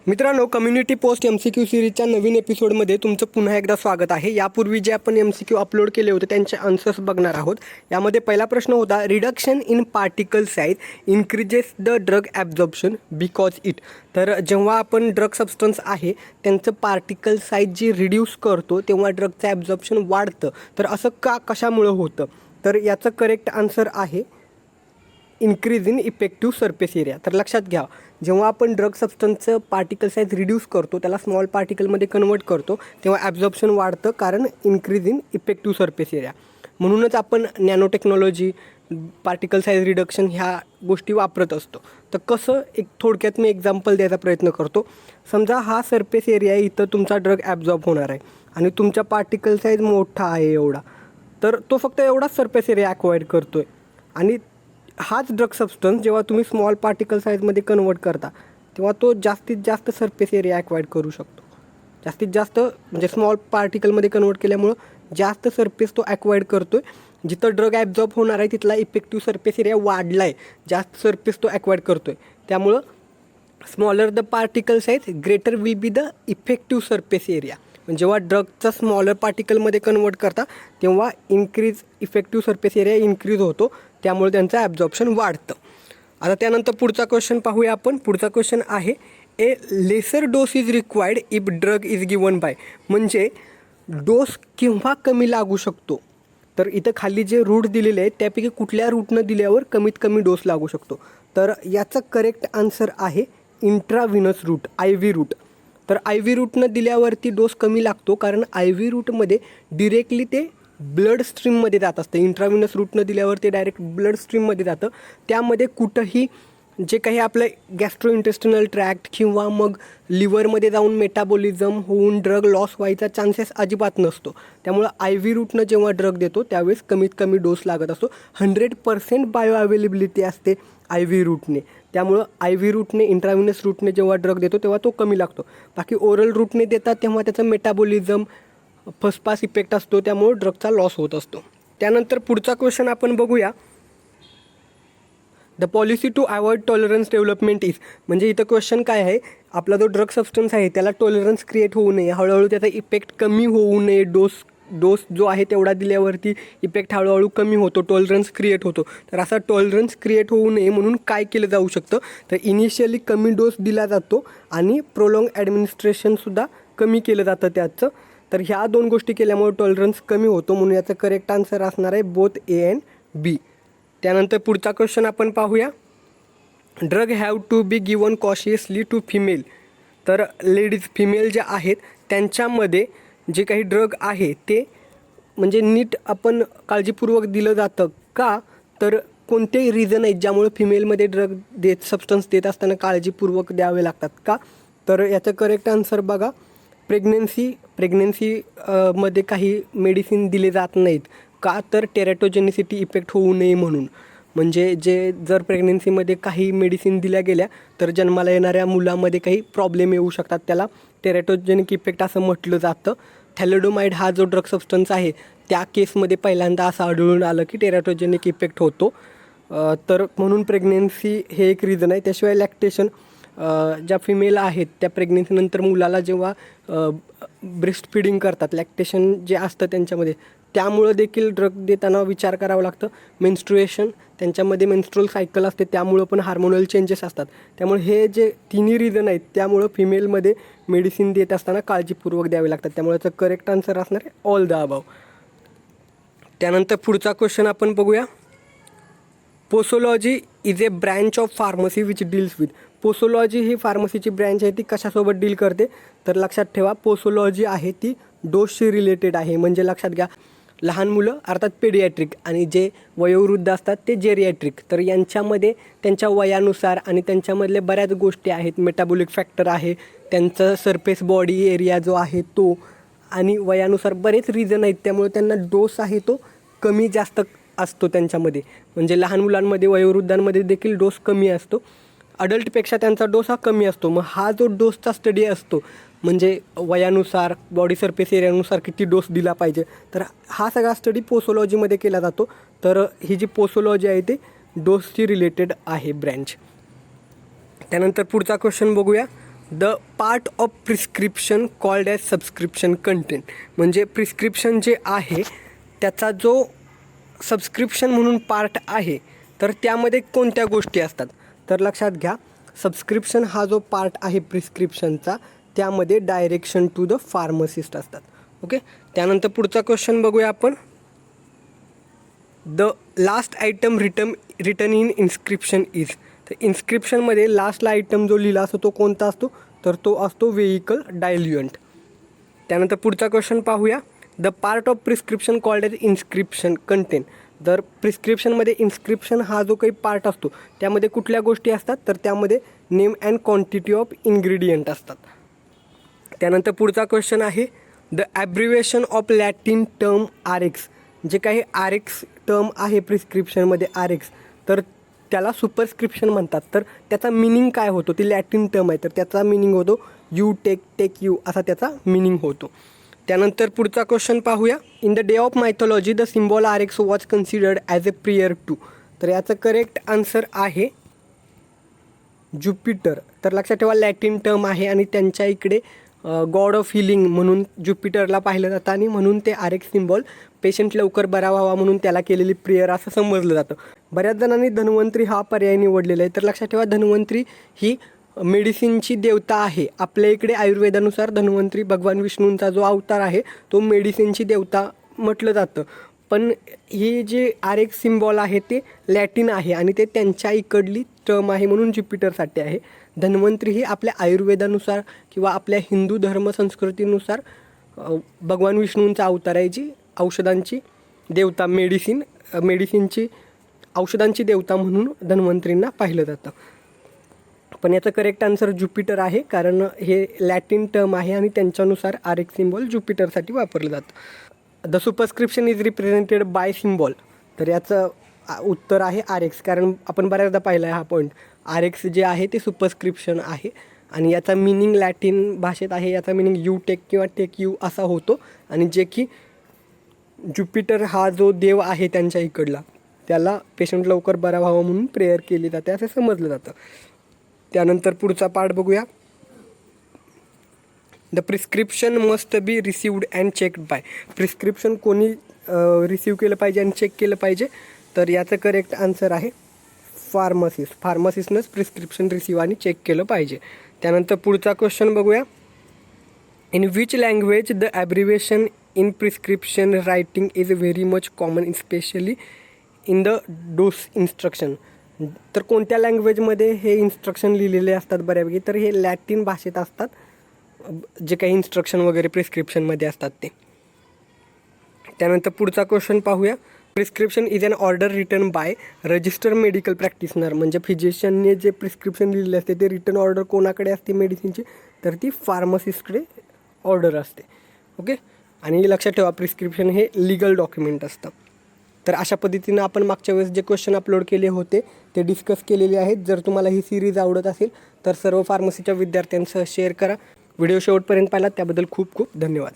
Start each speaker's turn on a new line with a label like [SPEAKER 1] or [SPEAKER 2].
[SPEAKER 1] मित्रांनो, community post MCQ सिरीजच्या नवीन एपिसोडमध्ये तुमचं पुन्हा एकदा स्वागत आहे. यापूर्वी जे आपण MCQ अपलोड केले होते त्यांचे आन्सर्स बघणार आहोत. यामध्ये पहिला प्रश्न होता, reduction in particle size increases the drug absorption because it. तर जेव्हा आपण ड्रग सबस्टन्स आहे त्यांचं पार्टिकल साईज जी रिड्यूस करतो तेव्हा ड्रगचं ॲब्झॉर्प्शन वाढतं. तर असं कशामुळं होतं? तर याचं करेक्ट आन्सर आहे increase in effective surface area. तर लक्षात घ्या, जेव्हा आपण ड्रग सबस्टन्सचं पार्टिकल साईज रिड्यूस करतो, त्याला स्मॉल पार्टिकलमध्ये कन्वर्ट करतो, तेव्हा ॲब्झॉर्प्शन वाढतं, कारण increase in effective surface area. म्हणूनच आपण nano technology, particle size reduction ह्या गोष्टी वापरत असतो. तर कसं, एक थोडक्यात मी एक्झाम्पल द्यायचा प्रयत्न करतो. समजा हा सरफेस एरिया आहे, इथं तुमचा ड्रग ॲब्झॉर्ब होणार आहे आणि तुमचा पार्टिकल साईज मोठा आहे एवढा, तर तो फक्त एवढाच सरफेस एरिया ॲक्वायर्ड करतो आहे. आणि हाच ड्रग सबस्टन्स जेव्हा तुम्ही स्मॉल पार्टिकल साईजमध्ये कन्वर्ट करता तेव्हा तो जास्तीत जास्त सरफेस एरिया ॲक्वायर्ड करू शकतो. जास्तीत जास्त म्हणजे स्मॉल पार्टिकलमध्ये कन्वर्ट केल्यामुळं जास्त सरफेस तो ॲक्वायर्ड करतो आहे. जिथं ड्रग ॲब्झॉर्ब होणार आहे तिथला इफेक्टिव्ह सरफेस एरिया वाढला आहे, जास्त सरफेस तो ॲक्वायर्ड करतो आहे. त्यामुळं smaller the particle size greater will be the effective surface area. जेव्हा ड्रगचा स्मॉलर पार्टिकलमध्ये कन्वर्ट करता तेव्हा इफेक्टिव्ह सरफेस एरिया इन्क्रीज होतो, त्यामुळे त्यांचं ॲब्झॉर्प्शन वाढतं. आता त्यानंतर पुढचा क्वेश्चन पाहूया आपण. पुढचा क्वेश्चन आहे, ए laser dose is required if drug is given by. म्हणजे डोस केव्हा कमी लागू शकतो? तर इथं खाली जे रूट दिलेले आहेत त्यापैकी कुठल्या रूटनं दिल्यावर कमीत कमी डोस लागू शकतो? तर याचा करेक्ट आन्सर आहे इंट्राव्हिनस रूट, IV रूट. तर IV रूटनं दिल्यावरती डोस कमी लागतो, कारण IV रूटमध्ये डिरेक्टली ते ब्लड स्ट्रीममध्ये जात असतं. इंट्राव्हिनस रूटनं दिल्यावर ते डायरेक्ट ब्लड स्ट्रीममध्ये जातं. त्यामध्ये कुठंही जे काही आपलं गॅस्ट्रो इंटेस्टिनल ट्रॅक्ट किंवा मग लिव्हरमध्ये जाऊन मेटाबॉलिझम होऊन ड्रग लॉस व्हायचा चान्सेस अजिबात नसतो. त्यामुळं IV रूटनं जेव्हा ड्रग देतो त्यावेळेस कमीत कमी डोस लागत असतो. 100% बायो अवेलेबिलिटी असते IV रूटने. त्यामुळं IV रूटने, इंट्राव्हिनस रूटने जेव्हा ड्रग देतो तेव्हा तो कमी लागतो. बाकी ओरल रूटने देतात तेव्हा त्याचं मेटाबॉलिझम फर्स्ट पास इफेक्ट असतो, त्यामुळे ड्रगचा लॉस होत असतो. त्यानंतर पुढचा क्वेश्चन आपण बघूया. The policy to avoid tolerance development is. म्हणजे इथं क्वेश्चन काय आहे, आपला जो ड्रग सबस्टन्स आहे त्याला टॉलरन्स क्रिएट होऊ नये, हळूहळू त्याचा इफेक्ट कमी होऊ नये. डोस जो आहे तेवढा दिल्यावरती इफेक्ट हळूहळू कमी होतो, टॉलरन्स क्रिएट होतो. तर असा टॉलरन्स क्रिएट होऊ नये म्हणून काय केलं जाऊ शकतं? तर इनिशियली कमी डोस दिला जातो आणि प्रोलॉंग ॲडमिनिस्ट्रेशनसुद्धा कमी केलं जातं त्याचं. तर ह्या दोन गोष्टी केल्यामुळे टॉलरन्स कमी होतो, म्हणून याचं करेक्ट आन्सर असणार आहे बोथ A and B. त्यानंतर पुढचा क्वेश्चन आपण पाहूया. Drug have to be given cautiously to female. तर लेडीज, फिमेल ज्या आहेत त्यांच्यामध्ये जे काही ड्रग आहे ते म्हणजे नीट आपण काळजीपूर्वक दिलं जातं का? तर कोणतेही रिझन आहेत ज्यामुळे फिमेलमध्ये ड्रग सबस्टन्स देत असताना काळजीपूर्वक द्यावे लागतात का? तर याचं करेक्ट आन्सर बघा, प्रेग्नेन्सी मध्ये काही मेडिसिन दिले जात नाहीत का? तर टेरॅटोजेनिसिटी इफेक्ट होऊ नये म्हणून. म्हणजे जर प्रेग्नेन्सीमध्ये काही मेडिसिन दिल्या गेल्या तर जन्माला येणाऱ्या मुलामध्ये काही प्रॉब्लेम येऊ शकतात. त्याला टेरॅटोजेनिक इफेक्ट असं म्हटलं जातं. थॅलेडोमाइड हा जो ड्रग सबस्टन्स आहे त्या केसमध्ये पहिल्यांदा असं आढळून आलं की टेरॅटोजेनिक इफेक्ट होतो. तर म्हणून प्रेग्नेन्सी हे एक रिझन आहे. त्याशिवाय लॅक्टेशन, ज्या फिमेल आहेत त्या प्रेग्नेन्सीनंतर मुलाला जेव्हा ब्रेस्ट फिडिंग करतात, लॅक्टेशन जे असतं त्यांच्यामध्ये, त्यामुळं देखील ड्रग देताना विचार करावा लागतं. मेन्स्ट्रुएशन, त्यांच्यामध्ये मेन्स्ट्रुअल सायकल असते, त्यामुळं पण हार्मोनल चेंजेस असतात. त्यामुळे हे जे तिन्ही रिझन आहेत त्यामुळं फिमेलमध्ये मेडिसिन देत असताना काळजीपूर्वक द्यावे लागतात. त्यामुळे याचं करेक्ट आन्सर असणार आहे ऑल द अबाव. त्यानंतर पुढचा क्वेश्चन आपण बघूया. Posology is a branch of pharmacy which deals with. Posology he फार्मसीची branch आहे, ती कशासोबत डील करते? तर लक्षात ठेवा, पोसोलॉजी आहे ती डोसशी रिलेटेड आहे. म्हणजे लक्षात घ्या, लहान मुलं अर्थात पेडियाट्रिक आणि जे वयोवृद्ध असतात ते जेरियाट्रिक. तर यांच्यामध्ये त्यांच्या वयानुसार आणि त्यांच्यामधले बऱ्याच गोष्टी आहेत. मेटाबॉलिक फॅक्टर आहे, त्यांचं सरफेस बॉडी एरिया जो आहे तो, आणि वयानुसार बरेच रिझन आहेत. त्यामुळे त्यांना डोस आहे तो कमी जास्त असतो त्यांच्यामध्ये. म्हणजे लहान मुलांमध्ये, वयोवृद्धांमध्ये देखील डोस कमी असतो. अडल्टपेक्षा त्यांचा डोस हा कमी असतो. मग हा जो डोसचा स्टडी असतो, म्हणजे वयानुसार, बॉडी सरफेस एरियानुसार किती डोस दिला पाहिजे, तर हा सगळा स्टडी पोसोलॉजीमध्ये केला जातो. तर ही जी पोसोलॉजी आहे ते डोसची रिलेटेड आहे ब्रँच. त्यानंतर पुढचा क्वेश्चन बघूया. The part of prescription called as subscription content. म्हणजे प्रिस्क्रिप्शन जे आहे त्याचा जो सबस्क्रिप्शन म्हणून पार्ट आहे तर त्यामध्ये कोणत्या गोष्टी असतात. तर लक्षात घ्या, सबस्क्रिप्शन हा जो पार्ट आहे प्रिस्क्रिप्शनचा त्यामध्ये डायरेक्शन टू द फार्मसिस्ट असतात. ओके, त्यानंतर पुढचा क्वेश्चन बघूया आपण. The last item return in inscription is. तर इन्स्क्रिप्शनमध्ये लास्टला आयटम जो लिहिला असतो तो कोणता असतो, तर तो असतो व्हेइकल डायल्युएंट. त्यानंतर पुढचा क्वेश्चन पाहूया. The part of prescription called as inscription content. तर प्रिस्क्रिप्शनमध्ये इन्स्क्रिप्शन हा जो काही पार्ट असतो त्यामध्ये कुठल्या गोष्टी असतात, तर त्यामध्ये name and quantity of ingredient असतात. त्यानंतर पुढचा क्वेश्चन आहे. The abbreviation of Latin term RX. जे काही RX टर्म आहे प्रिस्क्रिप्शनमध्ये RX, तर त्याला सुपरस्क्रिप्शन म्हणतात. तर त्याचा मिनिंग काय होतो, ती लॅटिन टर्म आहे तर त्याचा मिनिंग होतो यू टेक यू असा त्याचा मिनिंग होतो. त्यानंतर पुढचा क्वेश्चन पाहूया. In the day of mythology the symbol RX was considered as a prayer to. तर याचं करेक्ट आन्सर आहे ज्युपिटर. तर लक्षात ठेवा, लॅटिन टर्म आहे आणि त्यांच्या इकडे गॉड ऑफ हिलिंग म्हणून ज्युपिटरला पाहिलं जातं आणि म्हणून ते RX सिम्बॉल पेशंट लवकर बरा व्हावा म्हणून त्याला केलेली प्रेयर असं समजलं जातं. बऱ्याच जणांनी धन्वंतरी हा पर्याय निवडलेला आहे. तर लक्षात ठेवा, धन्वंतरी ही मेडिसिनची देवता आहे. आपल्या इकडे आयुर्वेदानुसार धन्वंतरी भगवान विष्णूंचा जो अवतार आहे तो मेडिसिनची देवता म्हटलं जातं. पण ही जे RX सिम्बॉल आहे ते लॅटिन आहे आणि ते त्यांच्या इकडली टर्म आहे म्हणून ज्युपिटरसाठी आहे. धन्वंतरी ही आपल्या आयुर्वेदानुसार किंवा आपल्या हिंदू धर्मसंस्कृतीनुसार भगवान विष्णूंचा अवतार आहे, जी औषधांची देवता मेडिसिनची औषधांची देवता म्हणून धन्वंतरींना पाहिलं जातं. पण याचं करेक्ट आन्सर ज्युपिटर आहे, कारण हे लॅटिन टर्म आहे आणि त्यांच्यानुसार RX सिम्बॉल ज्युपिटरसाठी वापरलं जातं. The superscription is represented by symbol. तर याचं उत्तर आहे RX, कारण आपण बऱ्याचदा पाहिलं आहे हा पॉईंट. RX जे आहे ते सुपरस्क्रिप्शन आहे आणि याचा मिनिंग लॅटिन भाषेत आहे. याचा मिनिंग यू टेक किंवा टेक यू असा होतो आणि जे की ज्युपिटर हा जो देव आहे त्यांच्या इकडला त्याला पेशंट लवकर बरा व्हावा म्हणून प्रेयर केली जाते असं समजलं जातं. त्यानंतर पुढचा पार्ट बघूया. The prescription must be received and checked by. Prescription कोणी रिसीव केलं पाहिजे आणि चेक केलं पाहिजे, तर याचं करेक्ट आन्सर आहे फार्मसिस्ट. फार्मसिस्टनंच प्रिस्क्रिप्शन रिसीव आणि चेक केलं पाहिजे. त्यानंतर पुढचा क्वेश्चन बघूया. In which language the abbreviation in prescription writing is very much common specially in the dose instruction. तर कोणत्या लँग्वेजमध्ये हे इन्स्ट्रक्शन लिहिलेले असतात बऱ्यापैकी, तर हे लॅटिन भाषेत असतात जे काही इन्स्ट्रक्शन वगैरे प्रिस्क्रिप्शनमध्ये असतात ते. त्यानंतर पुढचा क्वेश्चन पाहूया. Prescription is an order written by register medical practitioner. म्हणजे फिजिशियनने जे प्रिस्क्रिप्शन लिहिलेले असते ते रिटर्न ऑर्डर कोणाकडे असते मेडिसिनची, तर ती फार्मसिस्टकडे ऑर्डर असते. ओके, आणि लक्षात ठेवा प्रिस्क्रिप्शन हे लिगल डॉक्युमेंट असतं. तर अशा पद्धतीनं आपण मागच्या वेळेस जे क्वेश्चन अपलोड केले होते ते डिस्कस केलेले आहेत. जर तुम्हाला ही सिरीज आवडत असेल तर सर्व फार्मसीच्या विद्यार्थ्यांसह शेअर करा. व्हिडिओ शेवटपर्यंत पाहिलात त्याबद्दल खूप खूप धन्यवाद.